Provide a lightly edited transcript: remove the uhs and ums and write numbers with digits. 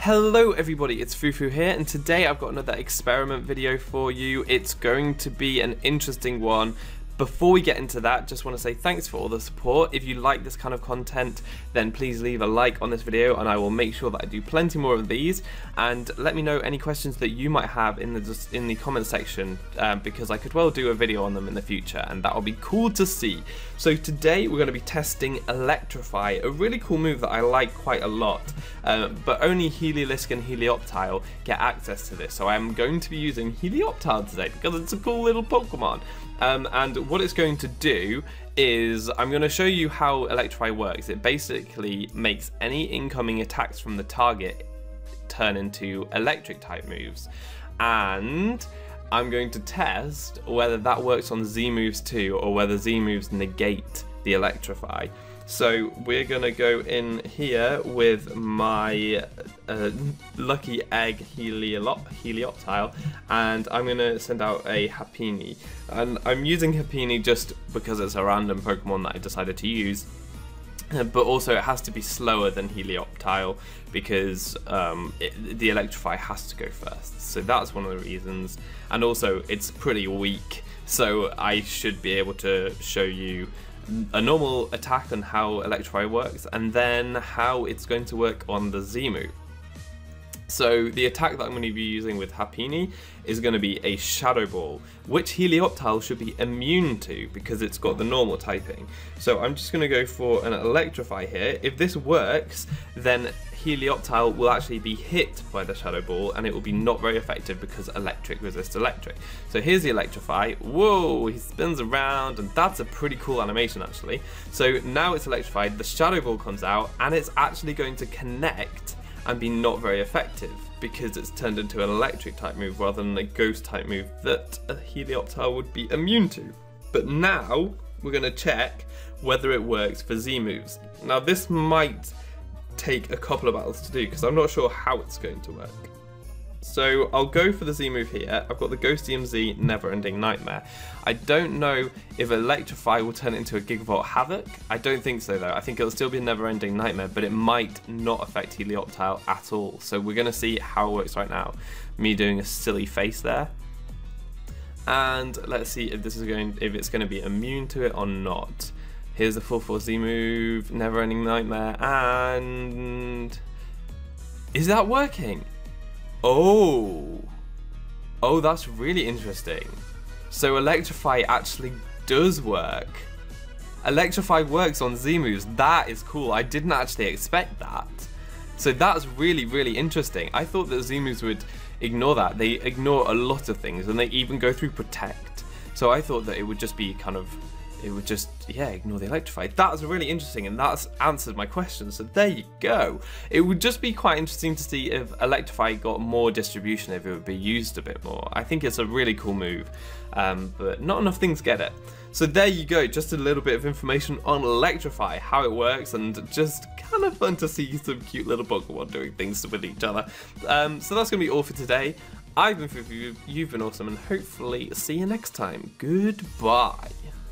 Hello everybody, it's Fufu here, and today I've got another experiment video for you. It's going to be an interesting one. Before we get into that, just want to say thanks for all the support. If you like this kind of content, then please leave a like on this video and I will make sure that I do plenty more of these. And let me know any questions that you might have in the comment section, because I could well do a video on them in the future and that will be cool to see. So today we're going to be testing Electrify, a really cool move that I like quite a lot, but only Heliolisk and Helioptile get access to this. So I'm going to be using Helioptile today because it's a cool little Pokemon. And what it's going to do is I'm going to show you how Electrify works. It basically makes any incoming attacks from the target turn into electric type moves, and I'm going to test whether that works on Z moves too, or whether Z moves negate the Electrify. So we're going to go in here with my Lucky Egg Helioptile, and I'm going to send out a Happiny. And I'm using Happiny just because it's a random Pokemon that I decided to use. But also it has to be slower than Helioptile because the Electrify has to go first. So that's one of the reasons. And also it's pretty weak, so I should be able to show you a normal attack on how Electrify works, and then how it's going to work on the Z move. So the attack that I'm going to be using with Happiny is going to be a Shadow Ball, which Helioptile should be immune to because it's got the normal typing. So I'm just going to go for an Electrify here. If this works, then Helioptile will actually be hit by the Shadow Ball and it will be not very effective because electric resists electric. So here's the Electrify. Whoa, he spins around, and that's a pretty cool animation actually. So now it's electrified, the Shadow Ball comes out and it's actually going to connect and be not very effective because it's turned into an electric type move rather than a ghost type move that a Helioptile would be immune to. But now we're going to check whether it works for Z moves. Now this might take a couple of battles to do because I'm not sure how it's going to work. So I'll go for the Z move here. I've got the Ghost DMZ Never Ending Nightmare. I don't know if Electrify will turn it into a Gigavolt Havoc. I don't think so though. I think it'll still be a Never Ending Nightmare, but it might not affect Helioptile at all. So we're going to see how it works right now. Me doing a silly face there. And let's see if it's going to be immune to it or not. Here's the full force Z move, Never Ending Nightmare, and is that working? Oh, that's really interesting. So Electrify actually does work. Electrify works on Z moves. That is cool. I didn't actually expect that. So that's really, really interesting. I thought that Z moves would ignore that. They ignore a lot of things, and they even go through Protect. So I thought that it would just be ignore the Electrify. That's really interesting, and that's answered my question, so there you go. It would just be quite interesting to see if Electrify got more distribution, if it would be used a bit more. I think it's a really cool move, but not enough things get it. So there you go, just a little bit of information on Electrify, how it works, and just kind of fun to see some cute little Pokemon doing things with each other. So that's going to be all for today. I've been Fufu, you've been awesome, and hopefully see you next time. Goodbye.